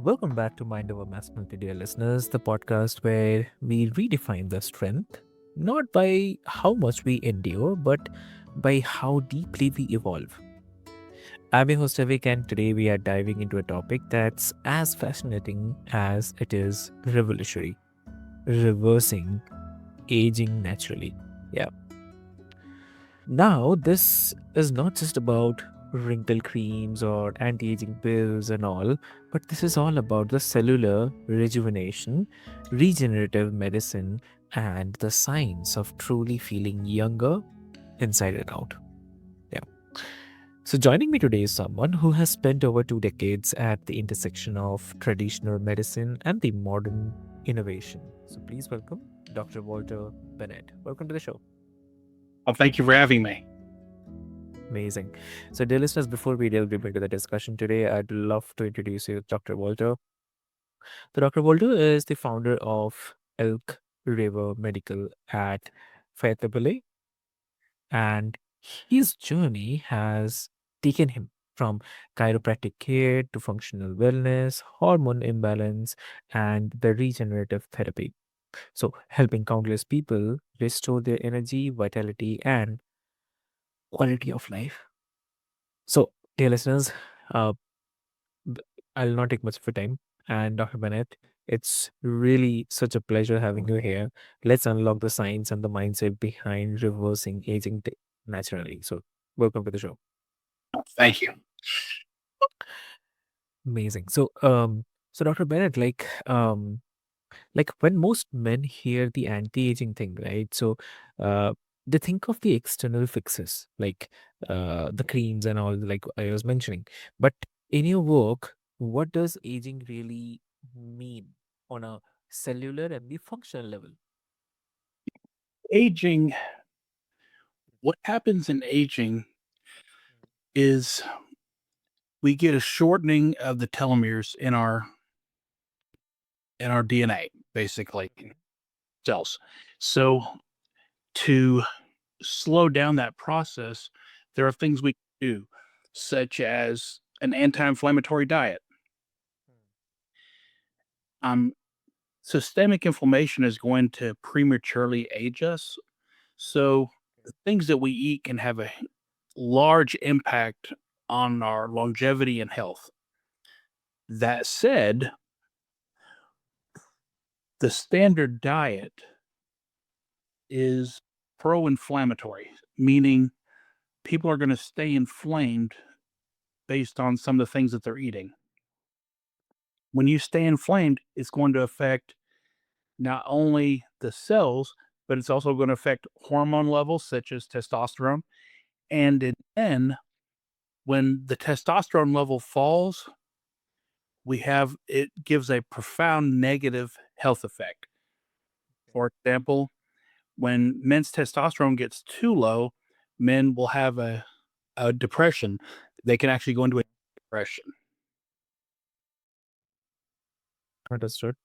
Welcome back to Mind Over Masculinity, dear listeners, the podcast where we redefine the strength, not by how much we endure, but by how deeply we evolve. I'm your host, Avik, and today we are diving into a topic that's as fascinating as it is revolutionary: reversing aging naturally. Yeah. Now, this is not just about wrinkle creams or anti aging pills and all, but this is all about the cellular rejuvenation, regenerative medicine, and the science of truly feeling younger inside and out. Yeah. So, joining me today is someone who has spent over 2 decades at the intersection of traditional medicine and the modern innovation. So, please welcome Dr. Walter Bennett. Welcome to the show. Well, thank you for having me. Amazing. So, dear listeners, before we delve deep into the discussion today, I'd love to introduce you to Dr. Walter. So, Dr. Walter is the founder of Elk River Medical at Fairleigh, and his journey has taken him from chiropractic care to functional wellness, hormone imbalance, and the regenerative therapy. So, helping countless people restore their energy, vitality, and quality of life. So, dear listeners, uh, b- I'll not take much of your time. And Dr. Bennett, it's really such a pleasure having you here. Let's unlock the science and the mindset behind reversing aging naturally. So, welcome to the show. Thank you. Amazing. So Dr. Bennett, like when most men hear the anti-aging thing, right? So, uh, they think of the external fixes, like the creams and all, like I was mentioning. But in your work, what does aging really mean on a cellular and the functional level? Aging, what happens in aging is we get a shortening of the telomeres in our DNA, basically Mhm. cells. So to slow down that process, there are things we can do, such as an anti-inflammatory diet. Um, Systemic inflammation is going to prematurely age us. So the things that we eat can have a large impact on our longevity and health. That said, the standard diet is pro inflammatory, meaning people are going to stay inflamed based on some of the things that they're eating. When you stay inflamed, it's going to affect not only the cells, but it's also going to affect hormone levels such as testosterone. And in men, when the testosterone level falls, it gives a profound negative health effect. For example, when men's testosterone gets too low, men will have a depression. They can actually go into a depression. Understood.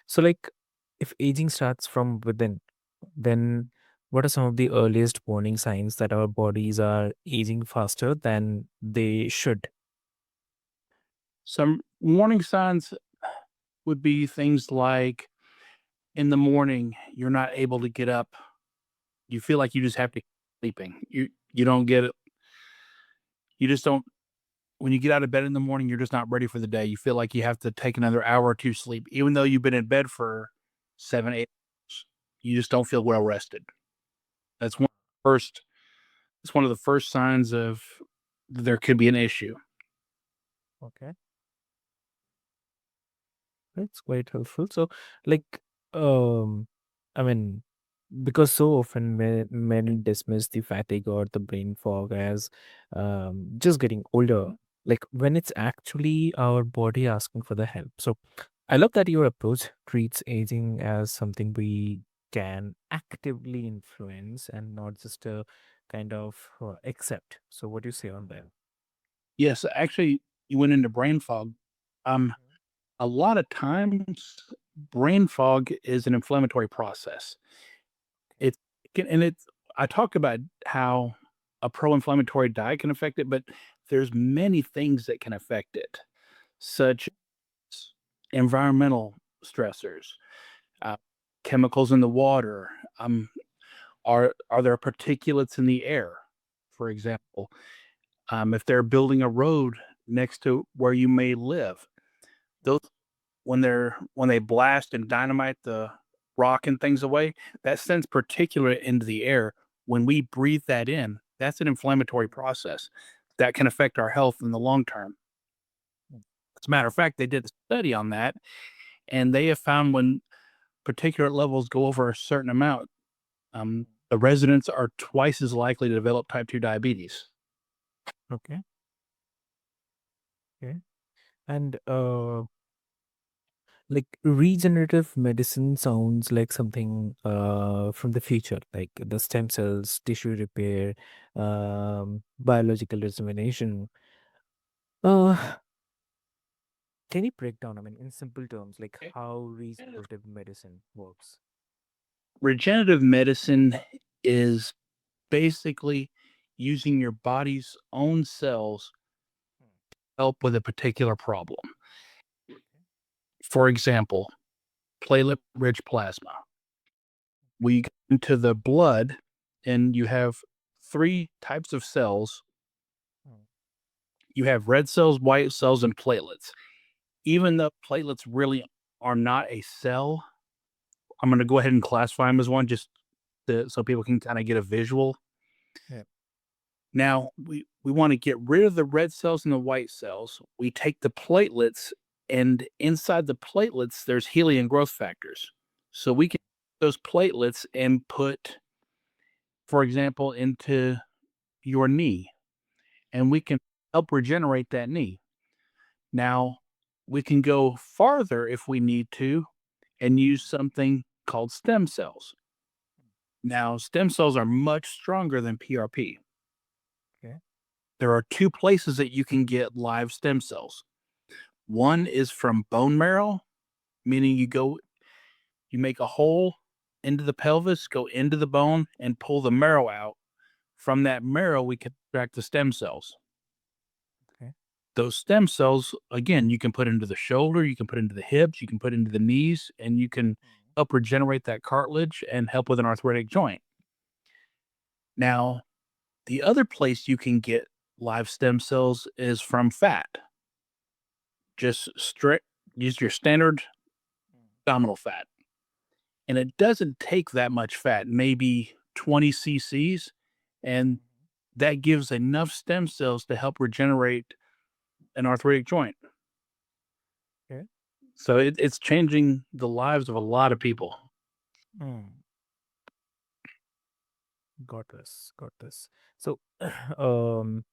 So, like, if aging starts from within, then what are some of the earliest warning signs that our bodies are aging faster than they should? Some warning signs would be things like in the morning, you're not able to get up. You feel like you just have to keep sleeping. You don't get it. You just don't when you get out of bed in the morning, you're just not ready for the day. You feel like you have to take another hour or two sleep, even though you've been in bed for 7, 8 hours. You just don't feel well rested. That's first it's one of the first signs of there could be an issue. Okay, that's quite helpful. So, like, um, I mean, because so often men dismiss the fatigue or the brain fog as just getting older, like when it's actually our body asking for the help. So, I love that your approach treats aging as something we can actively influence and not just a kind of accept. So, what do you say on that? Yes, actually, you went into brain fog. Um, a lot of times, brain fog is an inflammatory process. Okay. It it's I talk about how a pro-inflammatory diet can affect it, but there's many things that can affect it, such environmental stressors, uh, chemicals in the water. Are there particulates in the air, for example? If they're building a road next to where you may live, those when they blast and dynamite the rock and things away, that sends particulate into the air. When we breathe that in, that's an inflammatory process that can affect our health in the long term. As a matter of fact, they did a study on that, and they have found when particulate levels go over a certain amount, the residents are twice as likely to develop type 2 diabetes. Okay. Okay. And like regenerative medicine sounds like something from the future, like the stem cells, tissue repair, biological rejuvenation. Uh, can you break down, I mean, in simple terms, like how regenerative medicine works? Regenerative medicine is basically using your body's own cells Hmm. to help with a particular problem. Okay. For example, platelet rich plasma. We go into the blood and you have three types of cells. Hmm. You have red cells, white cells, and platelets. Even though platelets really are not a cell, I'm going to go ahead and classify them as one so people can kind of get a visual. Yeah. Now, we want to get rid of the red cells and the white cells. We take the platelets, and inside the platelets, there's helium growth factors. So we can those platelets and put, for example, into your knee, and we can help regenerate that knee. Now, we can go farther if we need to and use something called stem cells. Now, stem cells are much stronger than PRP. Okay. There are two places that you can get live stem cells. One is from bone marrow, meaning you make a hole into the pelvis, go into the bone, and pull the marrow out. From that marrow, we can extract the stem cells. Okay. Those stem cells, again, you can put into the shoulder, you can put into the hips, you can put into the knees, and you can Hmm. help regenerate that cartilage and help with an arthritic joint. Now, the other place you can get live stem cells is from fat. Just straight use your standard abdominal fat. And it doesn't take that much fat, maybe 20 cc's, and Hmm. that gives enough stem cells to help regenerate an arthritic joint. Okay. So it's changing the lives of a lot of people. Mm. Got this. Got this. So, um,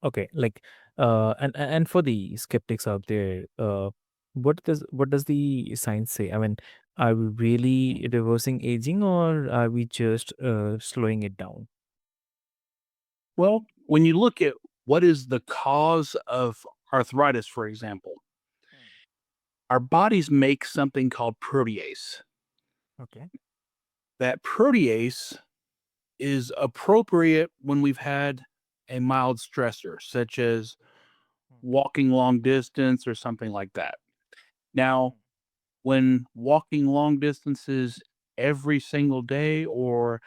okay, like, and for the skeptics out there, what does the science say? I mean, are we really reversing aging, or are we just slowing it down? Well, when you look at what is the cause of arthritis, for example, Hmm. our bodies make something called protease. Okay. That protease is appropriate when we've had a mild stressor, such as Hmm. walking long distance or something like that. Now, Hmm. when walking long distances every single day, or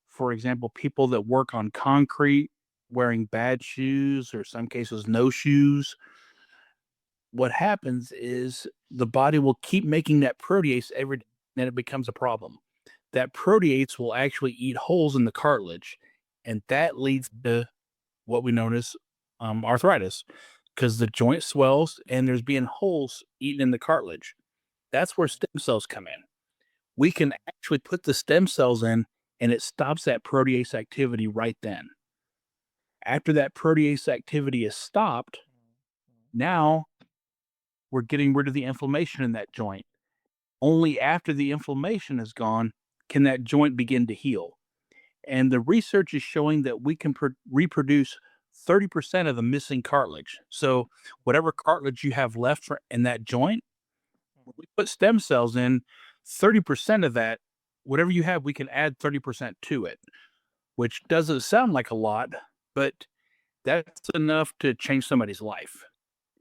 for example, people that work on concrete wearing bad shoes or some cases no shoes, what happens is the body will keep making that protease every day and it becomes a problem. That protease will actually eat holes in the cartilage, and that leads Hmm. to what we know as arthritis because the joint swells and there's being holes eaten in the cartilage. That's where stem cells come in. We can actually put the stem cells in and it stops that protease activity right then. After that protease activity is stopped, now we're getting rid of the inflammation in that joint. Only after the inflammation is gone can that joint begin to heal. And the research is showing that we can reproduce 30% of the missing cartilage. So, whatever cartilage you have left in that joint, when we put stem cells in, 30% of that, whatever you have, we can add 30% to it, which doesn't sound like a lot, but that's enough to change somebody's life.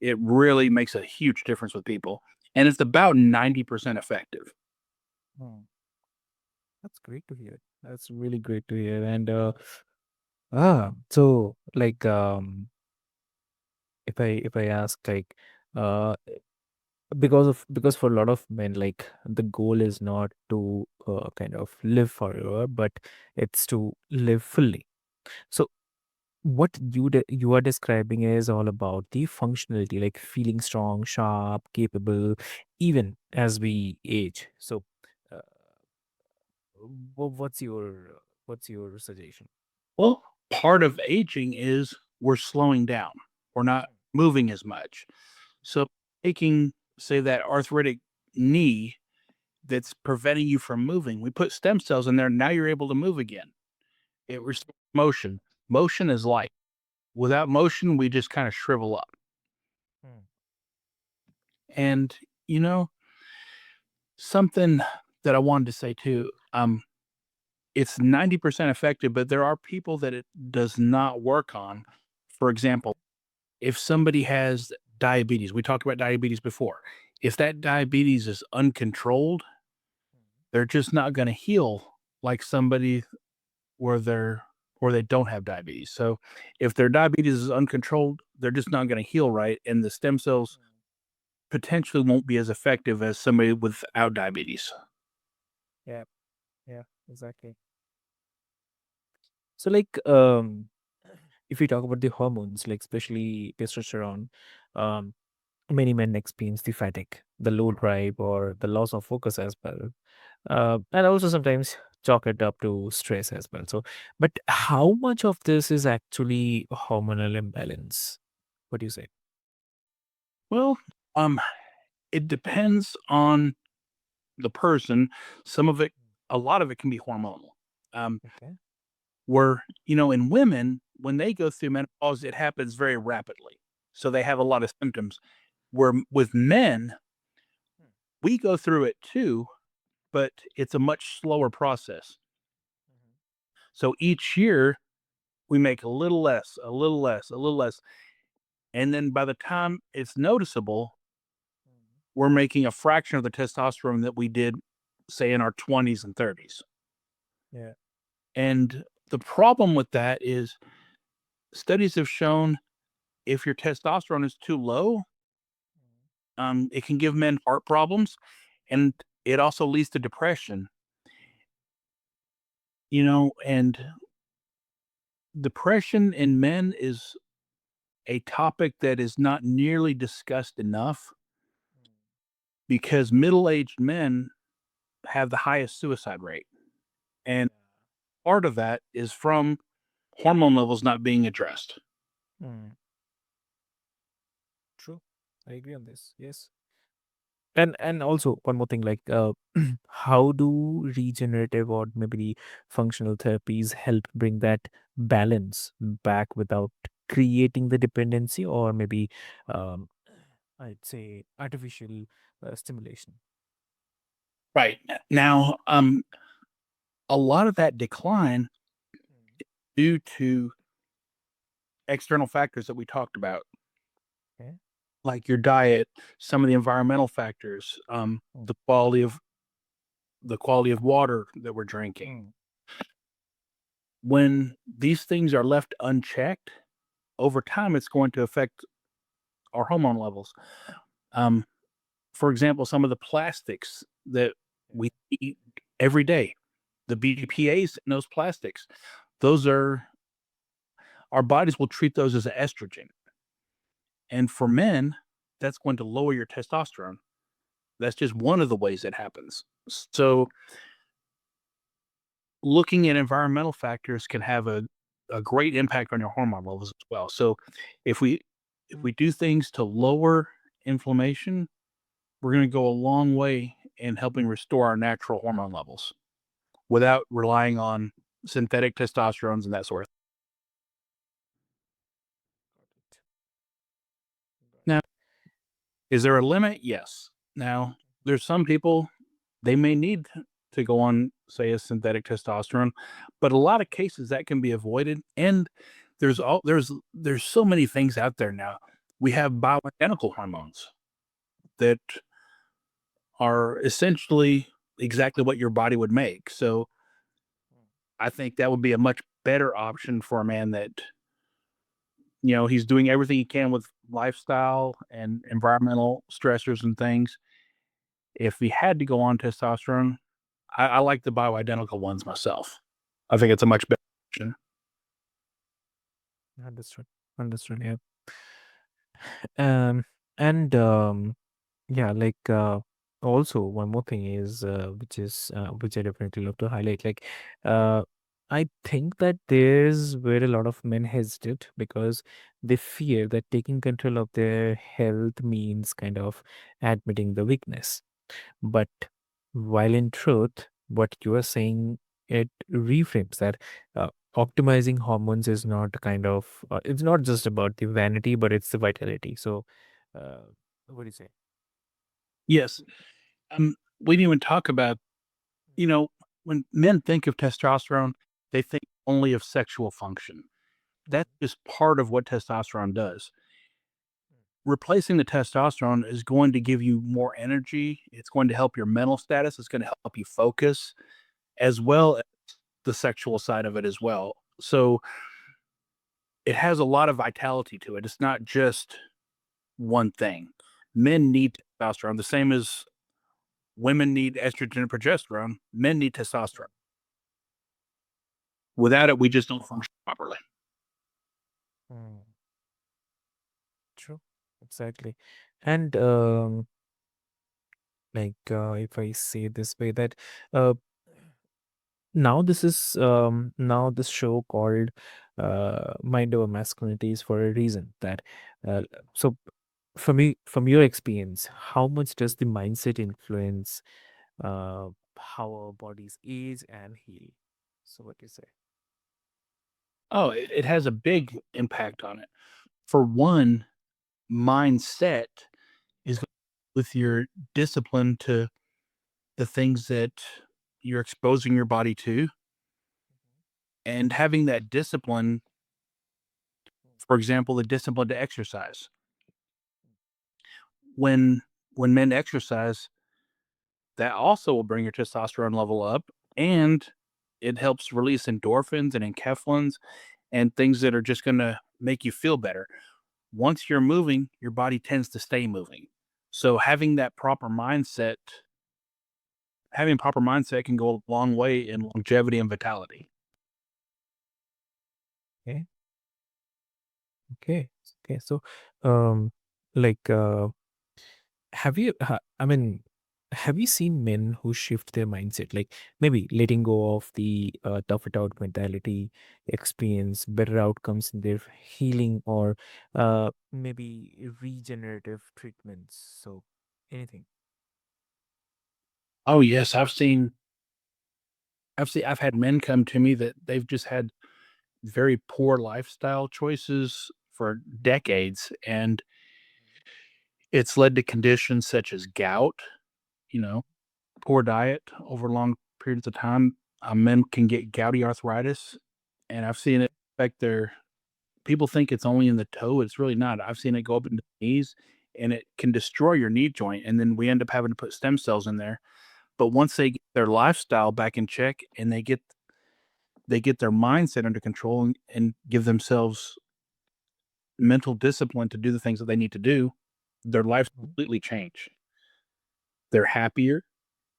It really makes a huge difference with people. and it's about 90% effective. Hmm. That's great to hear. That's really great to hear. And so like if I ask like uh because for a lot of men like the goal is not to kind of live forever, but it's to live fully. So what you are describing is all about the functionality, like feeling strong, sharp, capable, even as we age. So, uh, what's your suggestion? Well, part of aging is we're slowing down. We're not moving as much. So taking, say, that arthritic knee that's preventing you from moving, we put stem cells in there. Now you're able to move again. It restores motion. Motion is life. Without motion, we just kind of shrivel up. Hmm. And, you know, something that I wanted to say too, it's 90% effective, but there are people that it does not work on. For example, if somebody has diabetes, we talked about diabetes before. If that diabetes is uncontrolled, they're just not going to heal like somebody where they don't have diabetes. So if their diabetes is uncontrolled, they're just not going to heal right, and the stem cells potentially won't be as effective as somebody without diabetes. Yeah, yeah, exactly. So like if we talk about the hormones, like especially testosterone, um many men experience the fatigue, the low drive, or the loss of focus as well. And also sometimes chalk it up to stress as well. So, but how much of this is actually hormonal imbalance? What do you say? Well, um, it depends on the person. Some of it, a lot of it can be hormonal. Um, Okay. where, in women, when they go through menopause, it happens very rapidly. So they have a lot of symptoms. Where with men, we go through it too, but it's a much slower process. So each year we make a little less, a little less, a little less. And then by the time it's noticeable, we're making a fraction of the testosterone that we did, say, in our 20s and 30s. Yeah. And the problem with that is studies have shown if your testosterone is too low, it can give men heart problems, and it also leads to depression. And depression in men is a topic that is not nearly discussed enough because middle-aged men have the highest suicide rate. And part of that is from hormone levels not being addressed. Mm, true. I agree on this. Yes. And also one more thing, like how do regenerative or maybe functional therapies help bring that balance back without creating the dependency or maybe um, I'd say artificial stimulation. Right. Now, a lot of that decline due to external factors that we talked about, Okay. like your diet, some of the environmental factors, Mm, the quality of water that we're drinking. mm, When these things are left unchecked, over time, it's going to affect our hormone levels. Um, for example, some of the plastics that we eat every day, the BPA's in those plastics, those are our bodies will treat those as estrogen. And for men, that's going to lower your testosterone. That's just one of the ways it happens. So looking at environmental factors can have a great impact on your hormone levels as well. So if we if we do things to lower inflammation, we're going to go a long way in helping restore our natural hormone levels without relying on synthetic testosterones and that sort of thing. got it. Got Now, it. is there a limit? Yes. Now, there's some people they may need to go on, say, a synthetic testosterone, but a lot of cases that can be avoided. And there's so many things out there now. We have bioidentical hormones that are essentially exactly what your body would make. So I think that would be a much better option for a man that, he's doing everything he can with lifestyle and environmental stressors and things. If he had to go on testosterone, I like the bioidentical ones myself. I think it's a much better option. Understood. Understood. Yeah. Um, and yeah, also one more thing is which I definitely love to highlight. Uh, I think that there's where a lot of men hesitate because they fear that taking control of their health means kind of admitting the weakness. But while in truth, what you are saying, it reframes that optimizing hormones is not it's not just about the vanity, but it's the vitality. So, uh, what do you say? Yes. We didn't even talk about, you know, when men think of testosterone, they think only of sexual function. That's just part of what testosterone does. Replacing the testosterone is going to give you more energy. It's going to help your mental status. It's going to help you focus as well as the sexual side of it as well. So it has a lot of vitality to it. It's not just one thing. Men need testosterone the same as women need estrogen and progesterone. Men need testosterone. Without it, we just don't function properly. Mm, true, exactly. And if I say this way, that uh, now this show called Mind Over Masculinity is for a reason. That so from your experience, how much does the mindset influence how our bodies age and heal? So what do you say? Oh, it has a big impact on it. For one, mindset is with your discipline to the things that you're exposing your body to, and having that discipline, for example, the discipline to exercise. When when men exercise, that also will bring your testosterone level up, and it helps release endorphins and enkephalins and things that are just going to make you feel better. Once you're moving, your body tends to stay moving. So having proper mindset can go a long way in longevity and vitality. Okay, okay, okay. So, um, like I mean, have you seen men who shift their mindset, like maybe letting go of the tough it out mentality, experience better outcomes in their healing, or maybe regenerative treatments? So, anything. Oh yes, I've had men come to me that they've just had very poor lifestyle choices for decades, and it's led to conditions such as gout, you know, poor diet over long periods of time. Men can get gouty arthritis, and I've seen it affect their people think it's only in the toe, it's really not. I've seen it go up into the knees, and it can destroy your knee joint, and then we end up having to put stem cells in there. But once they get their lifestyle back in check and they get their mindset under control and give themselves mental discipline to do the things that they need to do, their lives Mhm. completely change. They're happier,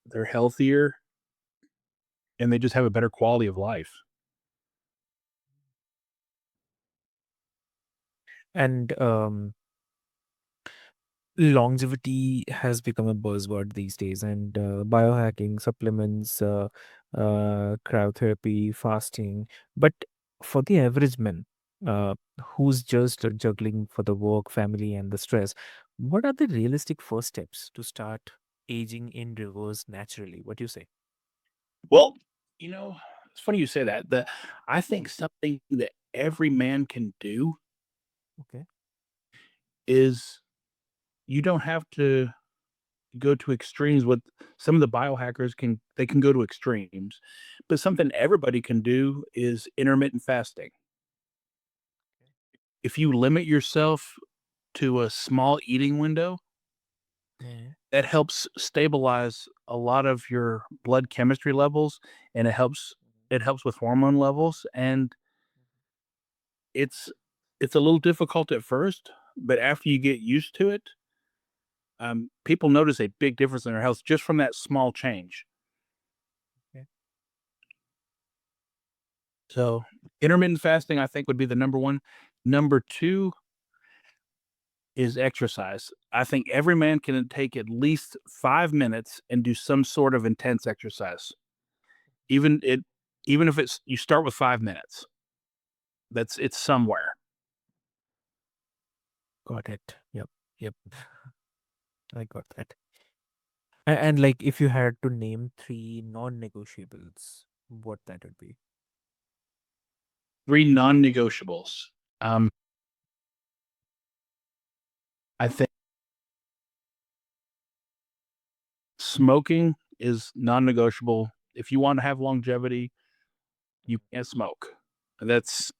they're healthier, and they just have a better quality of life. And longevity has become a buzzword these days, and biohacking, supplements, cryotherapy, fasting. But for the average man who's just juggling for the work, family, and the stress, what are the realistic first steps to start aging in reverse naturally? What do you say? Well, you know, it's funny you say that. I think something that every man can do Okay. is you don't have to go to extremes with some of the biohackers can go to extremes, but something everybody can do is intermittent fasting. If you limit yourself to a small eating window, Yeah. that helps stabilize a lot of your blood chemistry levels, and it helps with hormone levels, and it's it's a little difficult at first, but after you get used to it, people notice a big difference in their health just from that small change. Okay. So, intermittent fasting, I think, would be the number one. Number two is exercise. I think every man can take at least 5 minutes and do some sort of intense exercise. Even it, even if it's you start with 5 minutes, it's somewhere. Got it. Yep. Yep. I got that. And like, if you had to name three non-negotiables, what that would be? Three non-negotiables. Um, I think smoking is non-negotiable. If you want to have longevity, you can't smoke. That's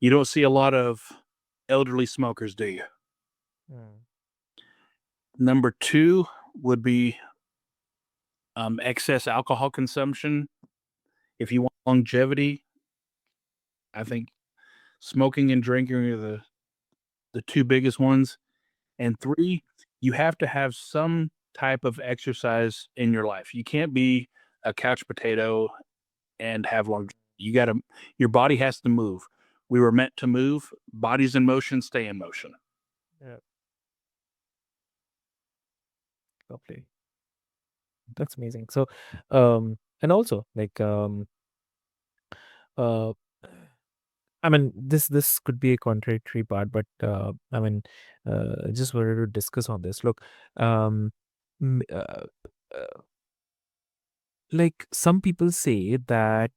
You don't see a lot of elderly smokers, do you? Mm. Number two would be excess alcohol consumption. If you want longevity, I think smoking and drinking are the two biggest ones. And three, you have to have some type of exercise in your life. You can't be a couch potato and have long. You got to. Your body has to move. We were meant to move. Bodies in motion stay in motion. Yeah. Lovely. That's amazing. So, and also like, uh, I mean, this could be a contradictory part, but I mean, I just wanted to discuss on this. Look, um, m- uh, uh, like some people say that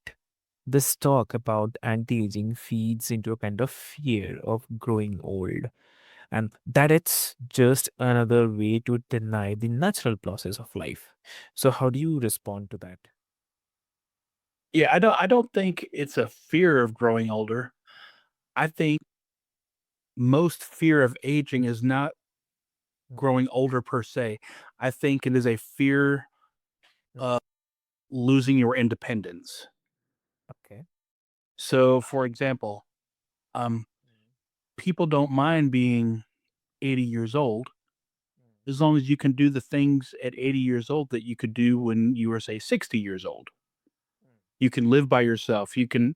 this talk about anti-aging feeds into a kind of fear of growing old, and that it's just another way to deny the natural process of life. So, how do you respond to that? Yeah, I don't think it's a fear of growing older. I think most fear of aging is not Mm. growing older per se. I think it is a fear Mm. of losing your independence. Okay. So, for example, um, people don't mind being 80 years old as long as you can do the things at 80 years old that you could do when you were, say, 60 years old. You can live by yourself. You can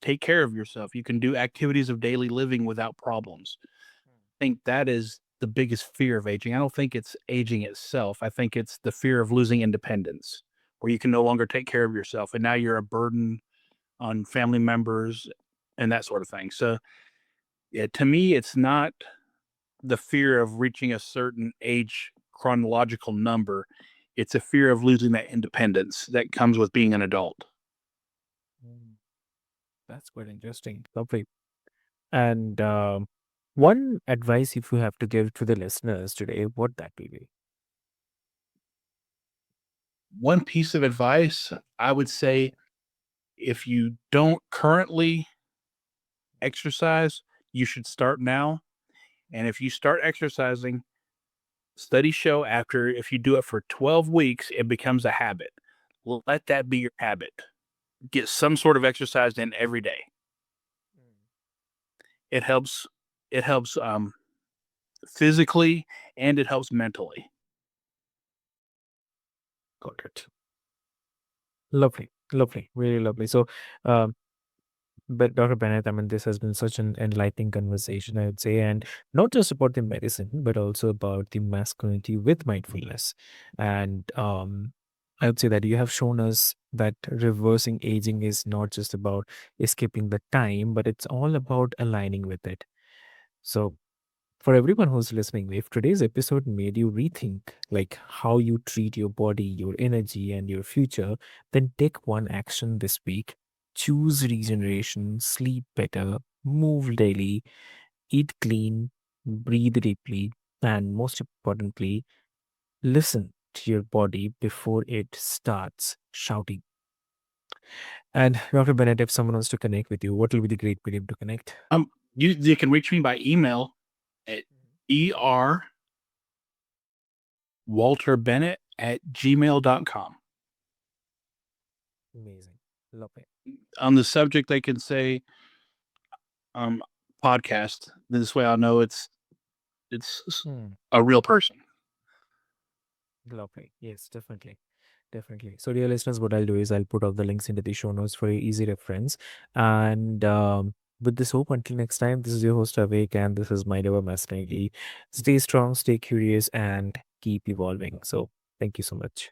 take care of yourself. You can do activities of daily living without problems. I think that is the biggest fear of aging. I don't think it's aging itself. I think it's the fear of losing independence, where you can no longer take care of yourself, and now you're a burden on family members and that sort of thing. So, yeah, to me, it's not the fear of reaching a certain age chronological number. It's a fear of losing that independence that comes with being an adult. Mm. That's quite interesting. Lovely. And one advice, if you have to give to the listeners today, what that will be? One piece of advice I would say, if you don't currently exercise, you should start now. And if you start exercising, studies show after if you do it for 12 weeks, it becomes a habit. Let that be your habit. Get some sort of exercise in every day. It helps it helps physically, and it helps mentally. Got it. Lovely, lovely, really lovely. So, um, but Dr. Bennett, I mean, this has been such an enlightening conversation, I would say, and not just about the medicine, but also about the masculinity with mindfulness. And I would say that you have shown us that reversing aging is not just about escaping the time, but it's all about aligning with it. So, for everyone who's listening, if today's episode made you rethink like how you treat your body, your energy, and your future, then take one action this week. Choose regeneration, sleep better, move daily, eat clean, breathe deeply, and most importantly, listen to your body before it starts shouting. And Dr. Bennett, if someone wants to connect with you, what will be the great medium to connect? You can reach me by email at walterbennett@gmail.com. Amazing. Love it. On the subject, they can say podcast. This way I'll know it's Hmm. a real person. Lovely. Yes, definitely. Definitely. So, dear listeners, what I'll do is I'll put all the links into the show notes for your easy reference. And with this hope, until next time, this is your host Avik, and this is Mind Over Masculinity. Stay strong, stay curious, and keep evolving. So, thank you so much.